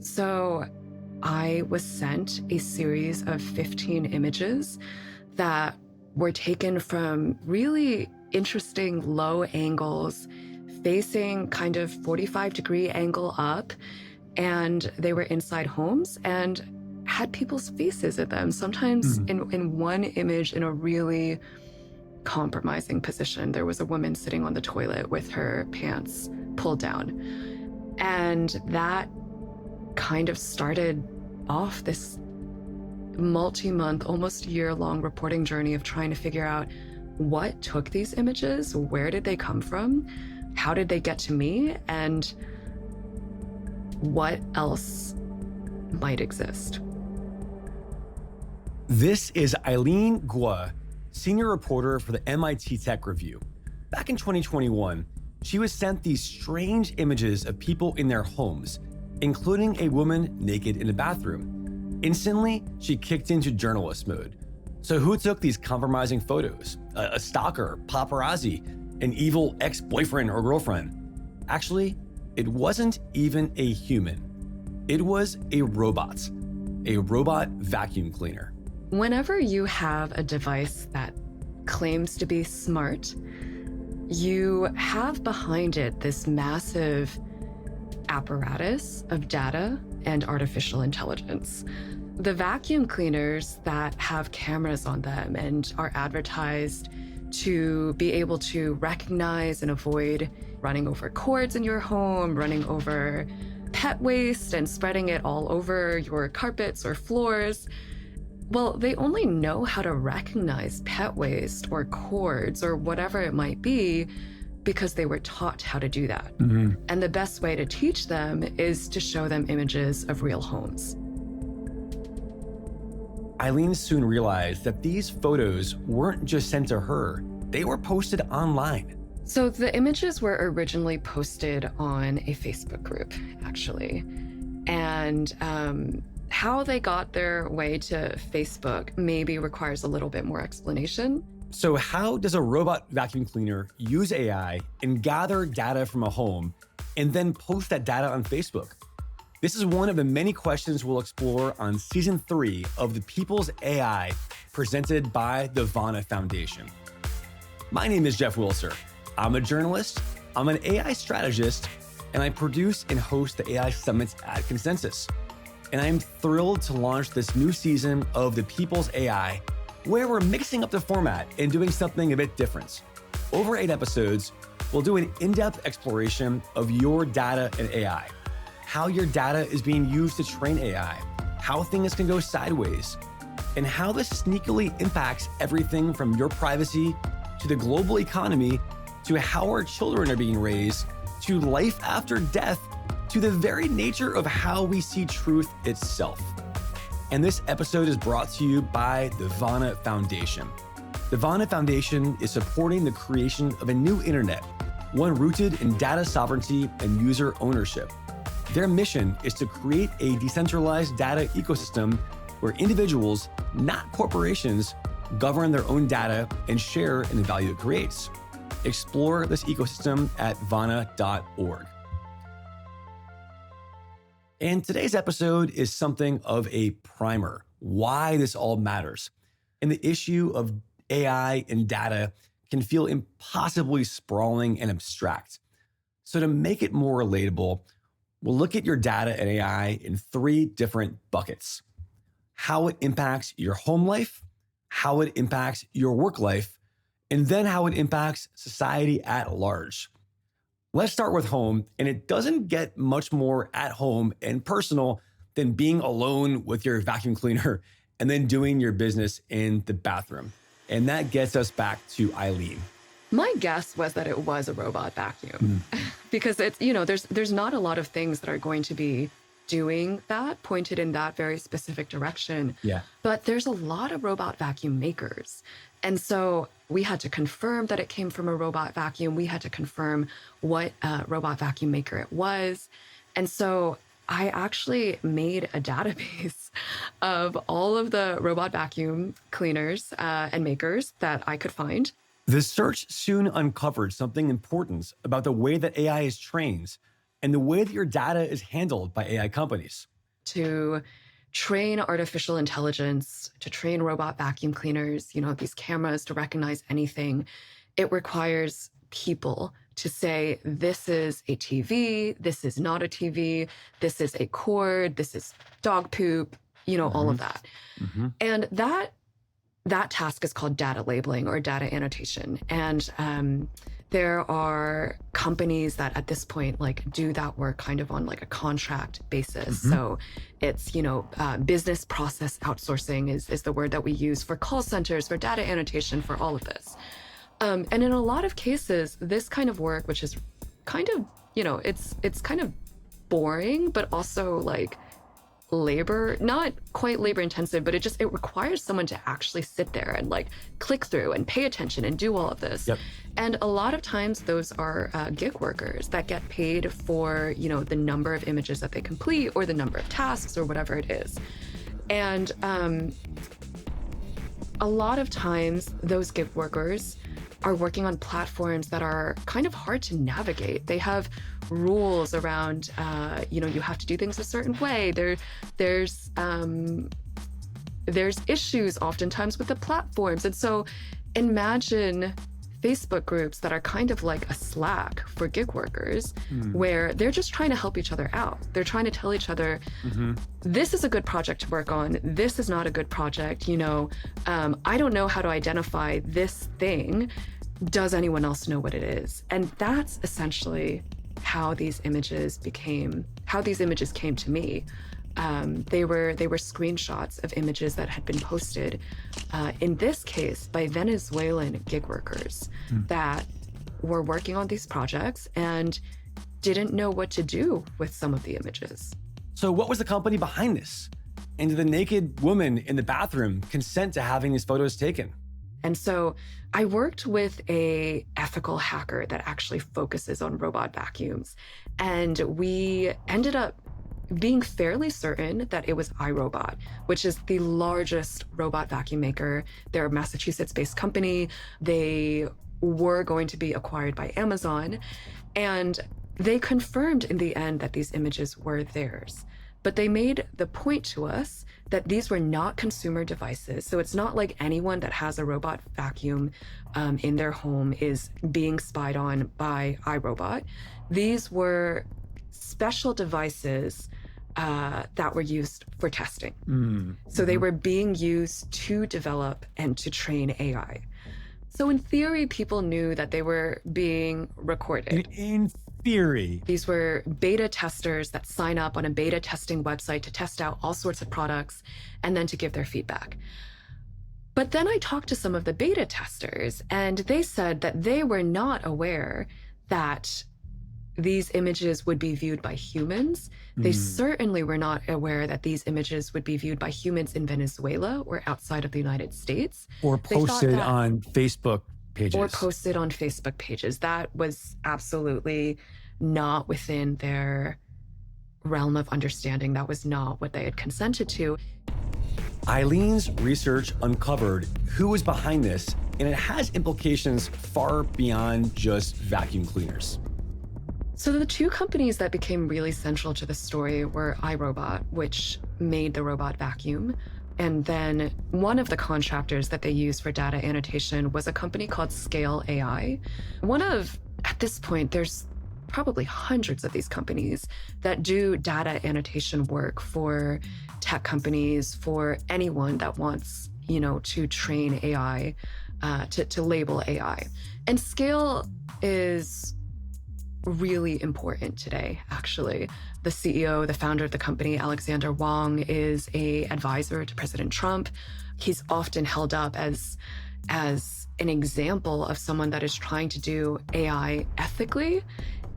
So I was sent a series of 15 images that were taken from really interesting low angles, facing kind of 45-degree angle up. And they were inside homes and had people's faces in them, sometimes Mhm. in one image in a really compromising position. There was a woman sitting on the toilet with her pants pulled down. And that kind of started off this multi-month, almost year-long reporting journey of trying to figure out what took these images, where did they come from, how did they get to me, and what else might exist. This is Eileen Guo, senior reporter for the MIT Tech Review. Back in 2021, she was sent these strange images of people in their homes, including a woman naked in a bathroom. Instantly, she kicked into journalist mode. So who took these compromising photos? A stalker, paparazzi, an evil ex-boyfriend or girlfriend? Actually, it wasn't even a human. It was a robot vacuum cleaner. Whenever you have a device that claims to be smart, you have behind it this massive apparatus of data and artificial intelligence. The vacuum cleaners that have cameras on them and are advertised to be able to recognize and avoid running over cords in your home, running over pet waste and spreading it all over your carpets or floors. Well, they only know how to recognize pet waste or cords or whatever it might be because they were taught how to do that. Mm-hmm. And the best way to teach them is to show them images of real homes. Eileen soon realized that these photos weren't just sent to her, they were posted online. So the images were originally posted on a Facebook group, actually. And how they got their way to Facebook maybe requires a little bit more explanation. So how does a robot vacuum cleaner use AI and gather data from a home and then post that data on Facebook? This is one of the many questions we'll explore on Season 3 of The People's AI, presented by the Vana Foundation. My name is Jeff Wilser. I'm a journalist, I'm an AI strategist, and I produce and host the AI Summits at Consensus. And I'm thrilled to launch this new season of The People's AI, where we're mixing up the format and doing something a bit different. Over 8 episodes, we'll do an in-depth exploration of your data and AI, how your data is being used to train AI, how things can go sideways, and how this sneakily impacts everything from your privacy to the global economy to how our children are being raised to life after death to the very nature of how we see truth itself. And this episode is brought to you by the Vana Foundation. The Vana Foundation is supporting the creation of a new internet, one rooted in data sovereignty and user ownership. Their mission is to create a decentralized data ecosystem where individuals, not corporations, govern their own data and share in the value it creates. Explore this ecosystem at vana.org. And today's episode is something of a primer, why this all matters. And the issue of AI and data can feel impossibly sprawling and abstract. So to make it more relatable, we'll look at your data and AI in 3 different buckets: how it impacts your home life, how it impacts your work life, and then how it impacts society at large. Let's start with home, and it doesn't get much more at home and personal than being alone with your vacuum cleaner and then doing your business in the bathroom. And that gets us back to Eileen. My guess was that it was a robot vacuum because it's, there's not a lot of things that are going to be doing that, pointed in that very specific direction. Yeah. But there's a lot of robot vacuum makers. And so we had to confirm that it came from a robot vacuum. We had to confirm what robot vacuum maker it was. And so I actually made a database of all of the robot vacuum cleaners and makers that I could find. The search soon uncovered something important about the way that AI is trained and the way that your data is handled by AI companies. to train artificial intelligence, to train robot vacuum cleaners, these cameras to recognize anything, it requires people to say, this is a TV, this is not a TV, this is a cord, this is dog poop, all of that. And that task is called data labeling or data annotation. And there are companies that at this point do that work kind of on a contract basis. So it's, business process outsourcing is the word that we use for call centers, for data annotation, for all of this. And in a lot of cases, this kind of work, which is kind of, it's kind of boring, but also labor, not quite labor intensive, but it requires someone to actually sit there and click through and pay attention and do all of this. Yep. And a lot of times those are gig workers that get paid for, the number of images that they complete or the number of tasks or whatever it is. And a lot of times those gig workers are working on platforms that are kind of hard to navigate. They have rules around, you have to do things a certain way. There's issues oftentimes with the platforms. And so imagine Facebook groups that are kind of like a Slack for gig workers, where they're just trying to help each other out. They're trying to tell each other, this is a good project to work on. This is not a good project. I don't know how to identify this thing. Does anyone else know what it is? And that's essentially how these images came to me. They were screenshots of images that had been posted, in this case, by Venezuelan gig workers that were working on these projects and didn't know what to do with some of the images. So what was the company behind this? And did the naked woman in the bathroom consent to having these photos taken? And so I worked with a ethical hacker that actually focuses on robot vacuums. And we ended up being fairly certain that it was iRobot, which is the largest robot vacuum maker. They're a Massachusetts-based company. They were going to be acquired by Amazon. And they confirmed in the end that these images were theirs. But they made the point to us that these were not consumer devices. So it's not like anyone that has a robot vacuum in their home is being spied on by iRobot. These were special devices that were used for testing. So they were being used to develop and to train AI. So in theory, people knew that they were being recorded. In theory. These were beta testers that sign up on a beta testing website to test out all sorts of products and then to give their feedback. But then I talked to some of the beta testers, and they said that they were not aware that these images would be viewed by humans. They certainly were not aware that these images would be viewed by humans in Venezuela or outside of the United States. Or posted on Facebook pages. Or posted on Facebook pages. That was absolutely not within their realm of understanding. That was not what they had consented to. Eileen's research uncovered who was behind this, and it has implications far beyond just vacuum cleaners. So the two companies that became really central to the story were iRobot, which made the robot vacuum. And then one of the contractors that they used for data annotation was a company called Scale AI. At this point, there's probably hundreds of these companies that do data annotation work for tech companies, for anyone that wants, to train AI, to label AI. And Scale is really important today, actually. The CEO, the founder of the company, Alexander Wang, is an advisor to President Trump. He's often held up as an example of someone that is trying to do AI ethically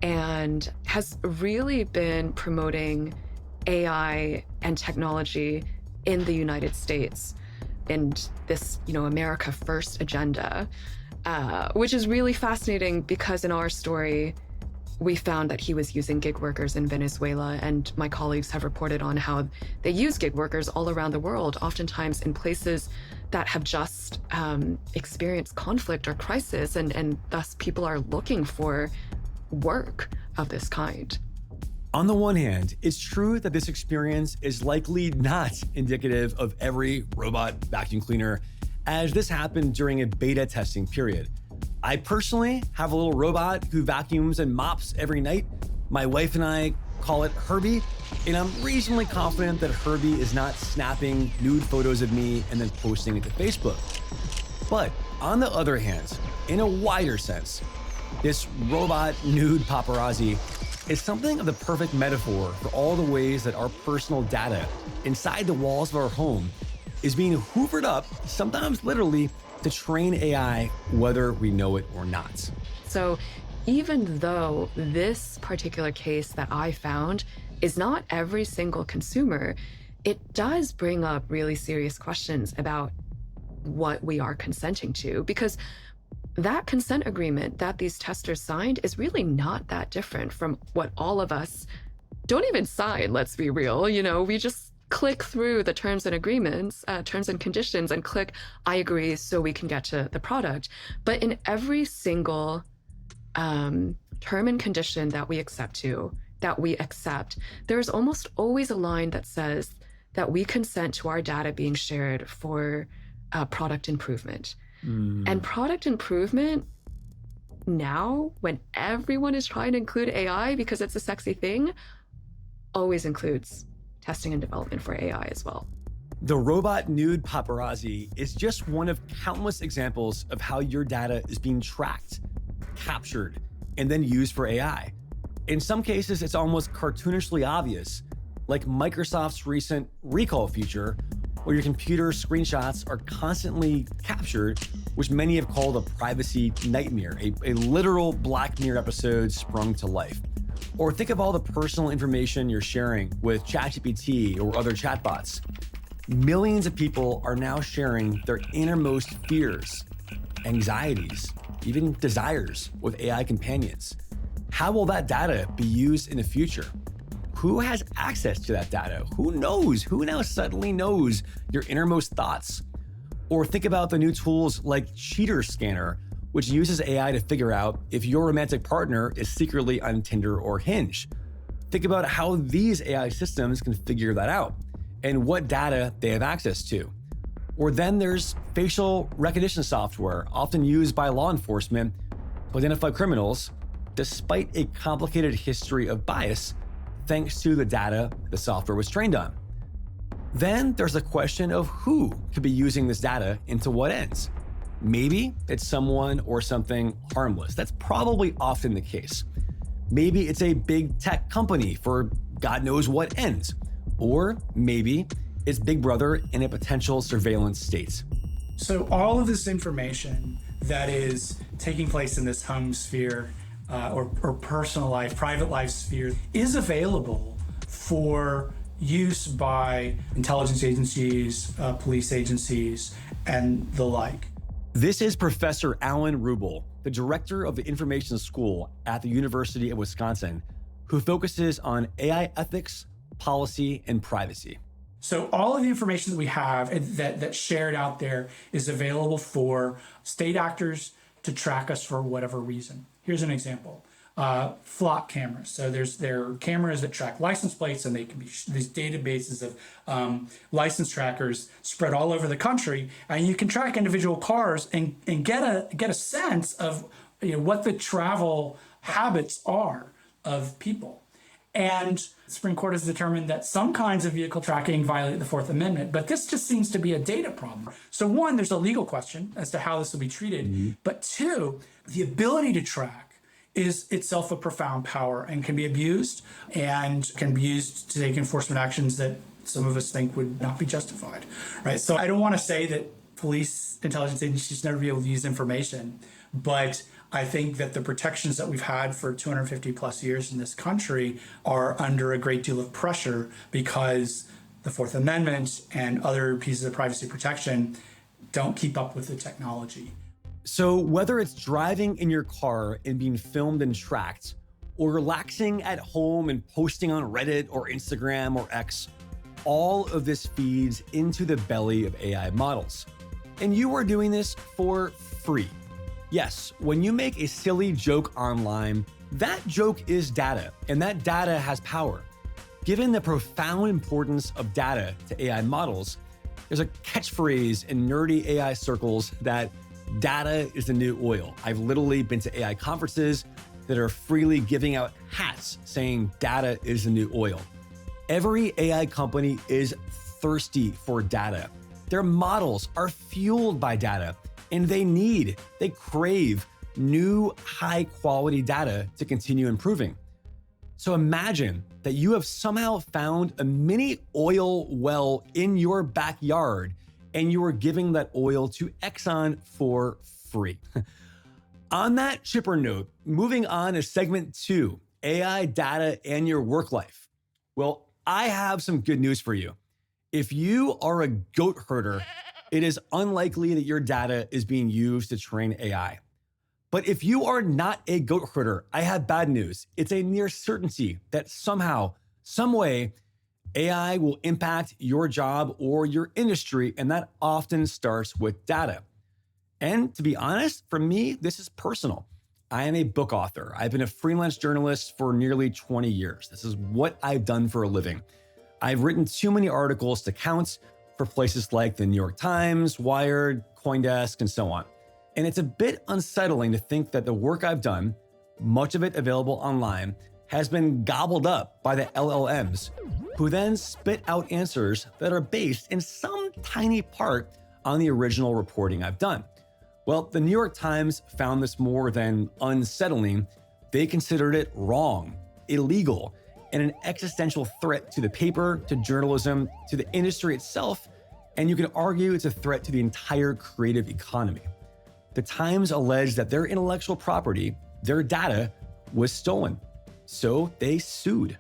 and has really been promoting AI and technology in the United States and this, America First agenda, which is really fascinating because in our story, we found that he was using gig workers in Venezuela, and my colleagues have reported on how they use gig workers all around the world, oftentimes in places that have just experienced conflict or crisis, and thus people are looking for work of this kind. On the one hand, it's true that this experience is likely not indicative of every robot vacuum cleaner, as this happened during a beta testing period. I personally have a little robot who vacuums and mops every night. My wife and I call it Herbie, and I'm reasonably confident that Herbie is not snapping nude photos of me and then posting it to Facebook. But on the other hand, in a wider sense, this robot nude paparazzi is something of the perfect metaphor for all the ways that our personal data inside the walls of our home is being hoovered up, sometimes literally, to train AI whether we know it or not. So even though this particular case that I found is not every single consumer, it does bring up really serious questions about what we are consenting to, because that consent agreement that these testers signed is really not that different from what all of us don't even sign, let's be real. We just click through the terms and agreements, terms and conditions, and click, I agree, so we can get to the product. But in every single term and condition that we accept, there's almost always a line that says that we consent to our data being shared for product improvement. And product improvement now, when everyone is trying to include AI because it's a sexy thing, always includes testing and development for AI as well. The robot nude paparazzi is just one of countless examples of how your data is being tracked, captured, and then used for AI. In some cases, it's almost cartoonishly obvious, like Microsoft's recent recall feature, where your computer screenshots are constantly captured, which many have called a privacy nightmare, a literal Black Mirror episode sprung to life. Or think of all the personal information you're sharing with ChatGPT or other chatbots. Millions of people are now sharing their innermost fears, anxieties, even desires with AI companions. How will that data be used in the future? Who has access to that data? Who knows? Who now suddenly knows your innermost thoughts? Or think about the new tools like Cheater Scanner, which uses AI to figure out if your romantic partner is secretly on Tinder or Hinge. Think about how these AI systems can figure that out and what data they have access to. Or then there's facial recognition software, often used by law enforcement to identify criminals, despite a complicated history of bias, thanks to the data the software was trained on. Then there's the question of who could be using this data and to what ends. Maybe it's someone or something harmless. That's probably often the case. Maybe it's a big tech company for God knows what ends. Or maybe it's Big Brother in a potential surveillance state. So all of this information that is taking place in this home sphere or personal life, private life sphere is available for use by intelligence agencies, police agencies, and the like. This is Professor Alan Rubel, the director of the Information School at the University of Wisconsin, who focuses on AI ethics, policy, and privacy. So all of the information that we have that's shared out there is available for state actors to track us for whatever reason. Here's an example. Flock cameras. So there are cameras that track license plates, and they can be these databases of license trackers spread all over the country, and you can track individual cars and get a sense of what the travel habits are of people. And the Supreme Court has determined that some kinds of vehicle tracking violate the Fourth Amendment, but this just seems to be a data problem. So one, there's a legal question as to how this will be treated, but two, the ability to track is itself a profound power and can be abused to take enforcement actions that some of us think would not be justified, right? So I don't want to say that police intelligence agencies never be able to use information, but I think that the protections that we've had for 250 plus years in this country are under a great deal of pressure because the Fourth Amendment and other pieces of privacy protection don't keep up with the technology. So whether it's driving in your car and being filmed and tracked, or relaxing at home and posting on Reddit or Instagram or X, all of this feeds into the belly of AI models. And you are doing this for free. Yes, when you make a silly joke online, That joke is data, and that data has power. Given the profound importance of data to AI models, there's a catchphrase in nerdy AI circles that data is the new oil. I've literally been to AI conferences that are freely giving out hats saying data is the new oil. Every AI company is thirsty for data. Their models are fueled by data, and they crave new high-quality data to continue improving. So imagine that you have somehow found a mini oil well in your backyard, and you are giving that oil to Exxon for free. On that chipper note, moving on to segment 2, AI data and your work life. Well, I have some good news for you. If you are a goat herder, it is unlikely that your data is being used to train AI. But if you are not a goat herder, I have bad news. It's a near certainty that somehow, some way, AI will impact your job or your industry, and that often starts with data. And to be honest, for me, this is personal. I am a book author. I've been a freelance journalist for nearly 20 years. This is what I've done for a living. I've written too many articles to count for places like the New York Times, Wired, CoinDesk, and so on. And it's a bit unsettling to think that the work I've done, much of it available online, has been gobbled up by the LLMs, who then spit out answers that are based in some tiny part on the original reporting I've done. Well, the New York Times found this more than unsettling. They considered it wrong, illegal, and an existential threat to the paper, to journalism, to the industry itself, and you can argue it's a threat to the entire creative economy. The Times alleged that their intellectual property, their data, was stolen. So they sued.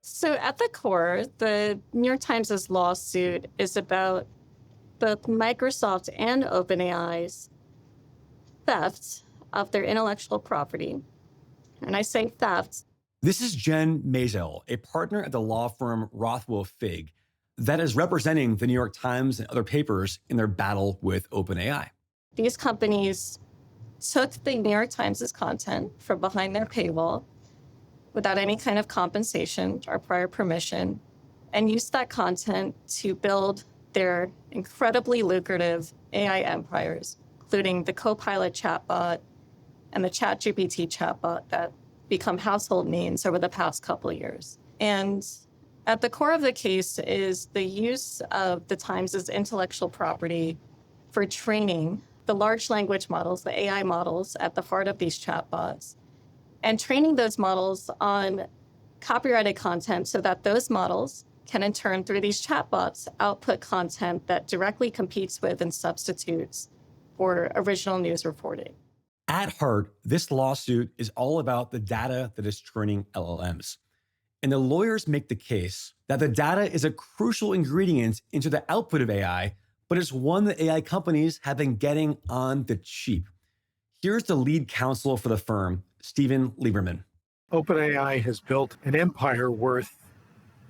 So at the core, the New York Times' lawsuit is about both Microsoft and OpenAI's theft of their intellectual property. And I say theft. This is Jen Mazel, a partner at the law firm Rothwell Fig, that is representing the New York Times and other papers in their battle with OpenAI. These companies took the New York Times' content from behind their paywall without any kind of compensation or prior permission and used that content to build their incredibly lucrative AI empires, including the Copilot chatbot and the ChatGPT chatbot that become household names over the past couple of years. And at the core of the case is the use of the Times' intellectual property for training the large language models, the AI models at the heart of these chatbots, and training those models on copyrighted content so that those models can in turn, through these chatbots, output content that directly competes with and substitutes for original news reporting. At heart, this lawsuit is all about the data that is training LLMs. And the lawyers make the case that the data is a crucial ingredient into the output of AI, but it's one that AI companies have been getting on the cheap. Here's the lead counsel for the firm, Stephen Lieberman. OpenAI has built an empire worth,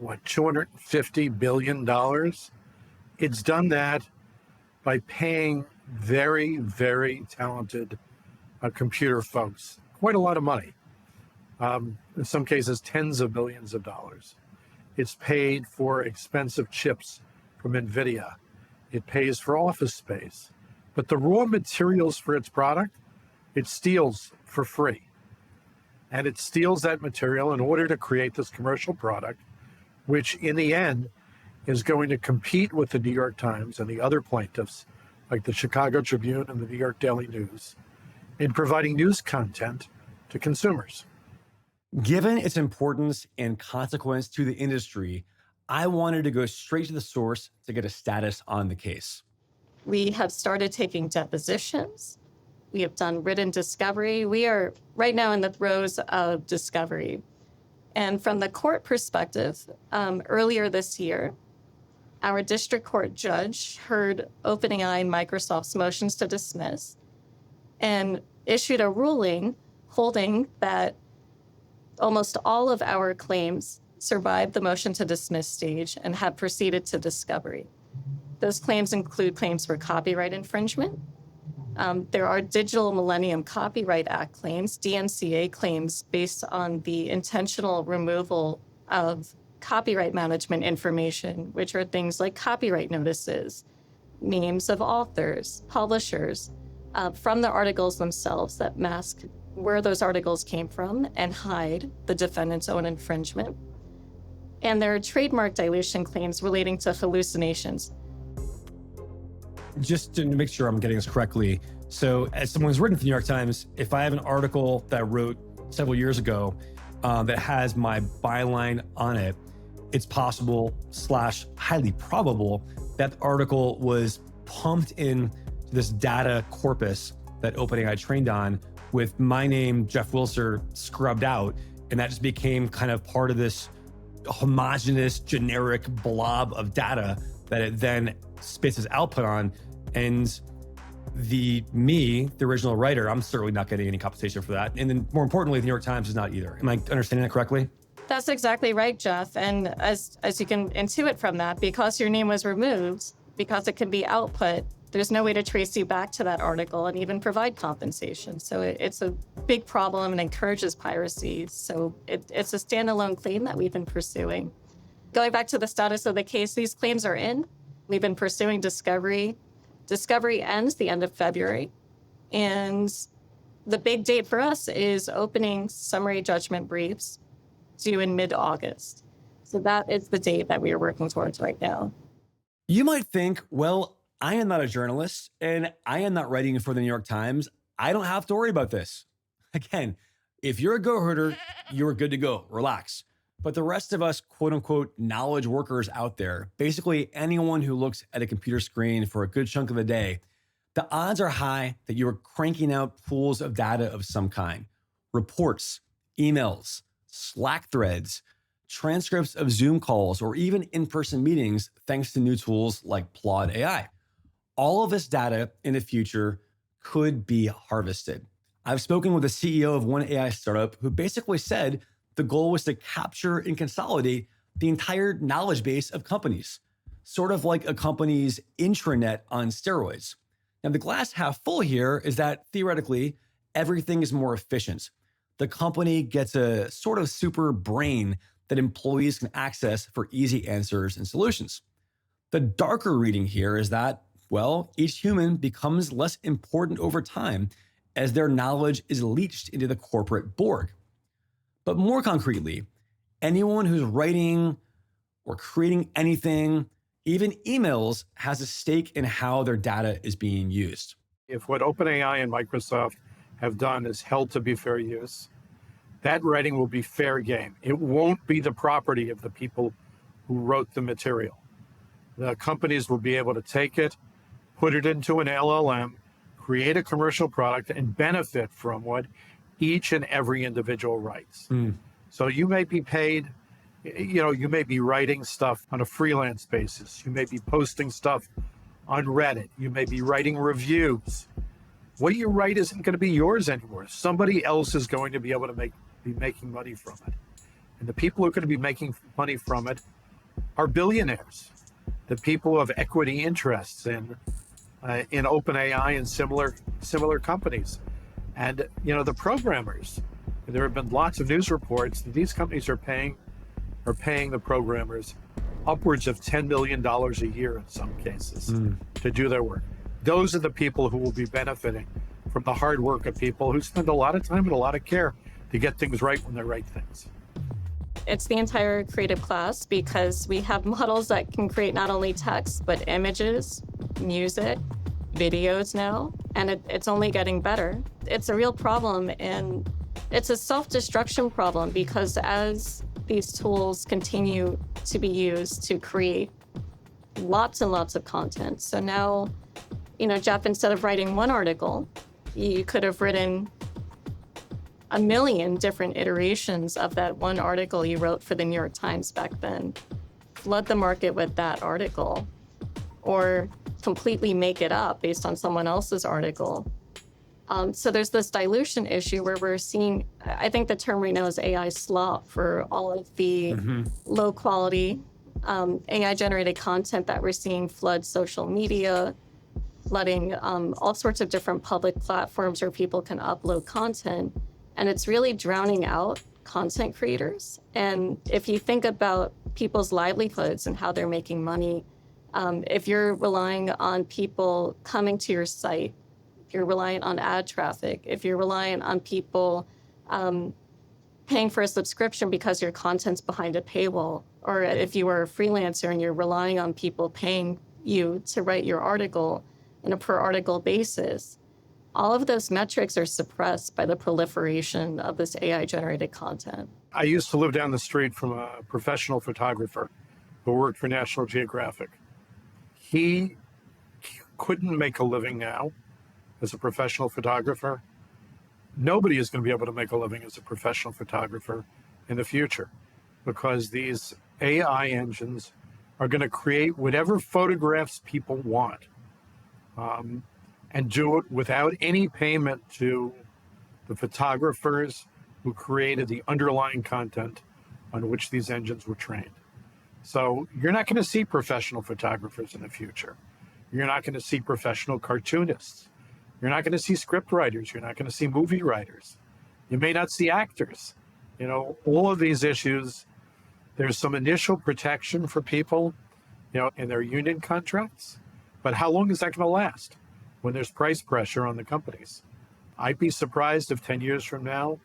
$250 billion? It's done that by paying very, very talented computer folks quite a lot of money. In some cases, tens of billions of dollars. It's paid for expensive chips from NVIDIA. It pays for office space. But the raw materials for its product, it steals for free. And it steals that material in order to create this commercial product, which in the end is going to compete with the New York Times and the other plaintiffs, like the Chicago Tribune and the New York Daily News, in providing news content to consumers. Given its importance and consequence to the industry, I wanted to go straight to the source to get a status on the case. We have started taking depositions. We have done written discovery. We are right now in the throes of discovery. And from the court perspective, earlier this year, our district court judge heard OpenAI and Microsoft's motions to dismiss and issued a ruling holding that almost all of our claims survived the motion to dismiss stage and have proceeded to discovery. Those claims include claims for copyright infringement, There are Digital Millennium Copyright Act claims, DMCA claims, based on the intentional removal of copyright management information, which are things like copyright notices, names of authors, publishers, from the articles themselves that mask where those articles came from and hide the defendant's own infringement. And there are trademark dilution claims relating to hallucinations. Just to make sure I'm getting this correctly. So as someone who's written for the New York Times, if I have an article that I wrote several years ago that has my byline on it, it's possible / highly probable that the article was pumped in to this data corpus that OpenAI trained on with my name, Jeff Wilser, scrubbed out. And that just became kind of part of this homogenous, generic blob of data that it then spits its output on. And the original writer, I'm certainly not getting any compensation for that. And then more importantly, the New York Times is not either. Am I understanding that correctly? That's exactly right, Jeff. And as you can intuit from that, because your name was removed, because it can be output, there's no way to trace you back to that article and even provide compensation. So it's a big problem and encourages piracy. So it's a standalone claim that we've been pursuing. Going back to the status of the case, these claims are in. We've been pursuing discovery. Discovery ends the end of February. And the big date for us is opening summary judgment briefs due in mid-August. So that is the date that we are working towards right now. You might think, well, I am not a journalist and I am not writing for the New York Times. I don't have to worry about this. Again, if you're a go-herder, you're good to go. Relax. But the rest of us, quote unquote, knowledge workers out there, basically anyone who looks at a computer screen for a good chunk of the day, the odds are high that you are cranking out pools of data of some kind. Reports, emails, Slack threads, transcripts of Zoom calls, or even in-person meetings, thanks to new tools like Plod AI. All of this data in the future could be harvested. I've spoken with the CEO of one AI startup who basically said the goal was to capture and consolidate the entire knowledge base of companies, sort of like a company's intranet on steroids. Now, the glass half full here is that theoretically, everything is more efficient. The company gets a sort of super brain that employees can access for easy answers and solutions. The darker reading here is that, well, each human becomes less important over time as their knowledge is leached into the corporate Borg. But more concretely, anyone who's writing or creating anything, even emails, has a stake in how their data is being used. If what OpenAI and Microsoft have done is held to be fair use, that writing will be fair game. It won't be the property of the people who wrote the material. The companies will be able to take it, put it into an LLM, create a commercial product, and benefit from what each and every individual writes. So you may be paid, you may be writing stuff on a freelance basis. You may be posting stuff on Reddit. You may be writing reviews. What you write isn't going to be yours anymore. Somebody else is going to be able to be making money from it. And the people who are going to be making money from it are billionaires. The people who have equity interests in OpenAI and similar companies. And, the programmers, there have been lots of news reports that these companies are paying the programmers upwards of $10 million a year in some cases to do their work. Those are the people who will be benefiting from the hard work of people who spend a lot of time and a lot of care to get things right when they write things. It's the entire creative class because we have models that can create not only text, but images, music, videos now, and it's only getting better. It's a real problem, and it's a self-destruction problem because as these tools continue to be used to create lots and lots of content. So now, Jeff, instead of writing one article, you could have written a million different iterations of that one article you wrote for the New York Times back then. Flood the market with that article, or completely make it up based on someone else's article. So there's this dilution issue where we're seeing, I think the term right now is AI slop for all of the low quality AI generated content that we're seeing flood social media, letting all sorts of different public platforms where people can upload content. And it's really drowning out content creators. And if you think about people's livelihoods and how they're making money, if you're relying on people coming to your site, if you're reliant on ad traffic, if you're reliant on people paying for a subscription because your content's behind a paywall, or if you are a freelancer and you're relying on people paying you to write your article on a per article basis, all of those metrics are suppressed by the proliferation of this AI generated content. I used to live down the street from a professional photographer who worked for National Geographic. He couldn't make a living now as a professional photographer. Nobody is going to be able to make a living as a professional photographer in the future, because these AI engines are going to create whatever photographs people want, and do it without any payment to the photographers who created the underlying content on which these engines were trained. So you're not going to see professional photographers in the future. You're not going to see professional cartoonists. You're not going to see script writers. You're not going to see movie writers. You may not see actors. You know, all of these issues, there's some initial protection for people, you know, in their union contracts. But how long is that going to last when there's price pressure on the companies? I'd be surprised if 10 years from now,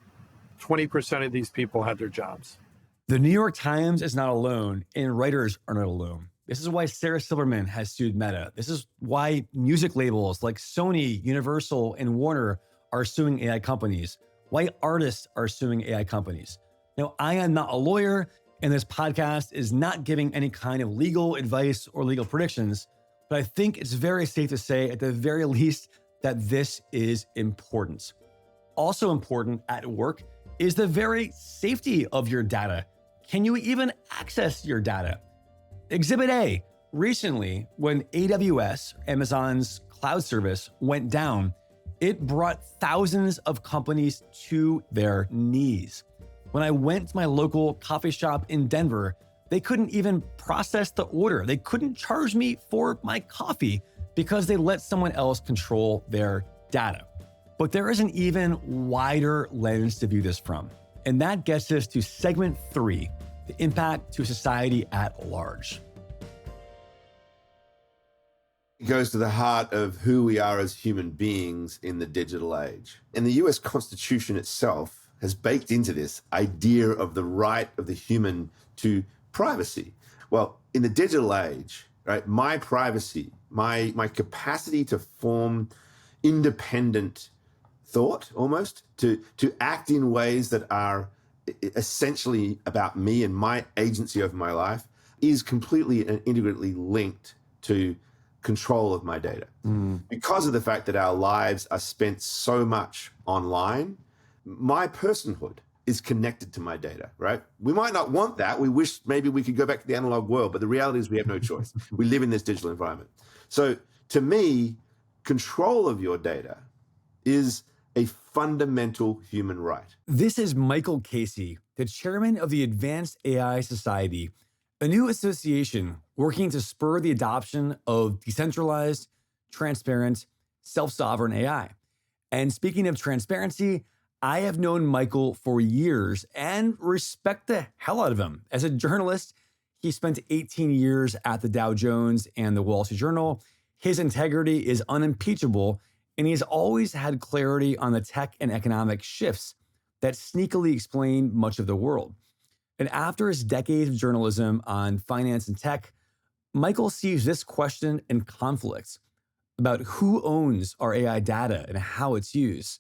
20% of these people had their jobs. The New York Times is not alone, and writers are not alone. This is why Sarah Silverman has sued Meta. This is why music labels like Sony, Universal, and Warner are suing AI companies, why artists are suing AI companies. Now, I am not a lawyer, and this podcast is not giving any kind of legal advice or legal predictions, but I think it's very safe to say, at the very least, that this is important. Also important at work is the very safety of your data. Can you even access your data? Exhibit A, recently, when AWS, Amazon's cloud service, went down, it brought thousands of companies to their knees. When I went to my local coffee shop in Denver, they couldn't even process the order. They couldn't charge me for my coffee because they let someone else control their data. But there is an even wider lens to view this from. And that gets us to segment 3, the impact to society at large. It goes to the heart of who we are as human beings in the digital age. And the US Constitution itself has baked into this idea of the right of the human to privacy. Well, in the digital age, right, my privacy, my capacity to form independent thought, almost, to act in ways that are essentially about me and my agency over my life, is completely and integrally linked to control of my data. Because of the fact that our lives are spent so much online, my personhood is connected to my data, right? We might not want that. We wish maybe we could go back to the analog world, but the reality is we have no choice. We live in this digital environment. So to me, control of your data is a fundamental human right. This is Michael Casey, the chairman of the Advanced AI Society, a new association working to spur the adoption of decentralized, transparent, self-sovereign AI. And speaking of transparency, I have known Michael for years and respect the hell out of him. As a journalist, he spent 18 years at the Dow Jones and the Wall Street Journal. His integrity is unimpeachable, and he's always had clarity on the tech and economic shifts that sneakily explain much of the world. And after his decades of journalism on finance and tech, Michael sees this question in conflict about who owns our AI data and how it's used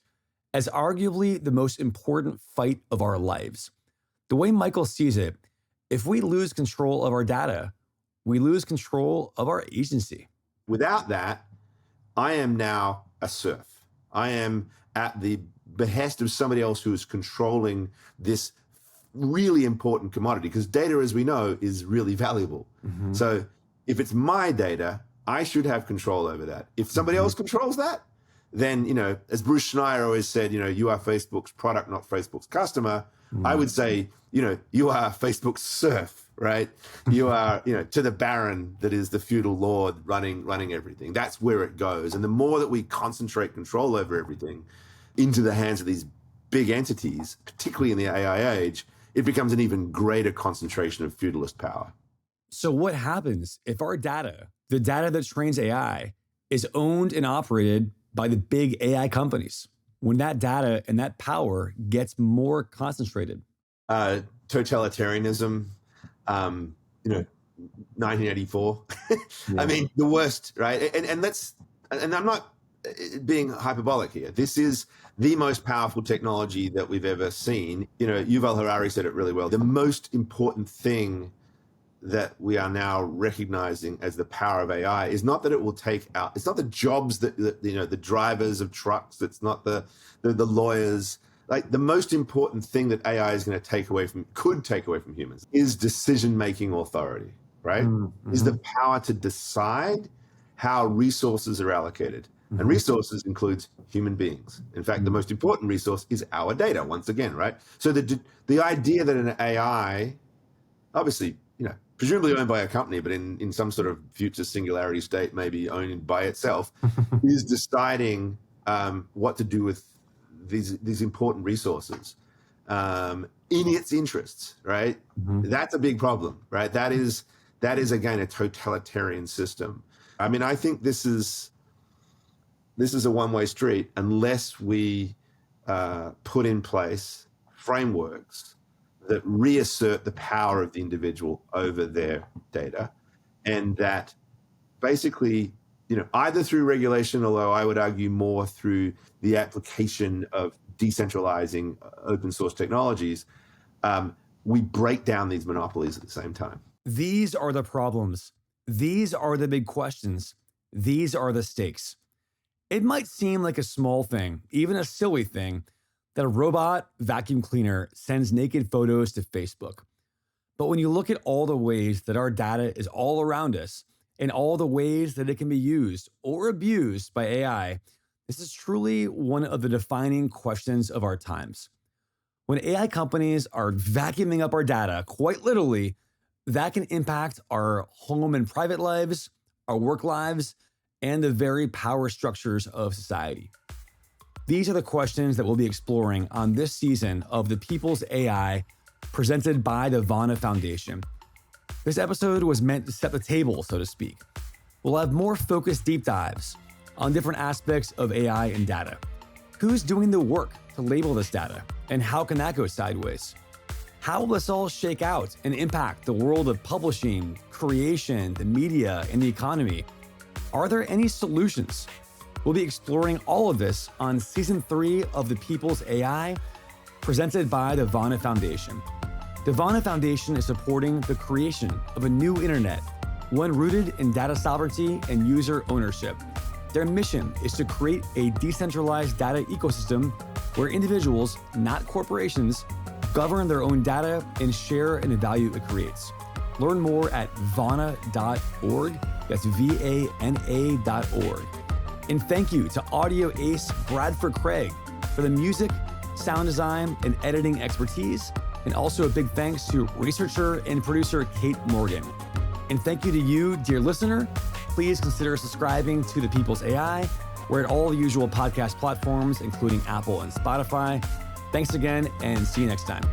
as arguably the most important fight of our lives. The way Michael sees it, if we lose control of our data, we lose control of our agency. Without that, I am now a serf. I am at the behest of somebody else who is controlling this really important commodity, because data, as we know, is really valuable. So if it's my data, I should have control over that. If somebody else controls that, then, you know, as Bruce Schneier always said, you know, you are Facebook's product, not Facebook's customer. I would say, you know, you are Facebook's serf. right? You are, to the baron that is the feudal lord running everything. That's where it goes. And the more that we concentrate control over everything into the hands of these big entities, particularly in the AI age, it becomes an even greater concentration of feudalist power. So what happens if our data, the data that trains AI, is owned and operated by the big AI companies? When that data and that power gets more concentrated? Totalitarianism, 1984. I mean, the worst, right? And I'm not being hyperbolic here. This is the most powerful technology that we've ever seen. Yuval Harari said it really well. The most important thing that we are now recognizing as the power of AI is not that it will take out, it's not the jobs that the drivers of trucks, it's not the lawyers. Like, the most important thing that AI is going to could take away from humans is decision-making authority, right? Mm-hmm. Is the power to decide how resources are allocated. Mm-hmm. And resources includes human beings. In fact, the most important resource is our data, once again, right? So the idea that an AI, obviously, presumably owned by a company, but in some sort of future singularity state, maybe owned by itself, is deciding what to do with these important resources in its interests, right? Mm-hmm. That's a big problem, right? That is again a totalitarian system. I mean, I think this is a one-way street unless we put in place frameworks that reassert the power of the individual over their data, and that basically, either through regulation, although I would argue more through the application of decentralizing open source technologies, we break down these monopolies at the same time. These are the problems. These are the big questions. These are the stakes. It might seem like a small thing, even a silly thing, that a robot vacuum cleaner sends naked photos to Facebook. But when you look at all the ways that our data is all around us and all the ways that it can be used or abused by AI, this is truly one of the defining questions of our times. When AI companies are vacuuming up our data, quite literally, that can impact our home and private lives, our work lives, and the very power structures of society. These are the questions that we'll be exploring on this season of The People's AI, presented by the Vana Foundation. This episode was meant to set the table, so to speak. We'll have more focused deep dives on different aspects of AI and data. Who's doing the work to label this data, and how can that go sideways? How will this all shake out and impact the world of publishing, creation, the media, and the economy? Are there any solutions? We'll be exploring all of this on Season 3 of The People's AI, presented by the Vana Foundation. The Vana Foundation is supporting the creation of a new internet, one rooted in data sovereignty and user ownership. Their mission is to create a decentralized data ecosystem where individuals, not corporations, govern their own data and share in the value it creates. Learn more at vana.org. That's VANA.org. And thank you to audio ace Bradford Craig for the music, sound design, and editing expertise. And also a big thanks to researcher and producer Kate Morgan. And thank you to you, dear listener. Please consider subscribing to The People's AI. We're at all the usual podcast platforms, including Apple and Spotify. Thanks again, and see you next time.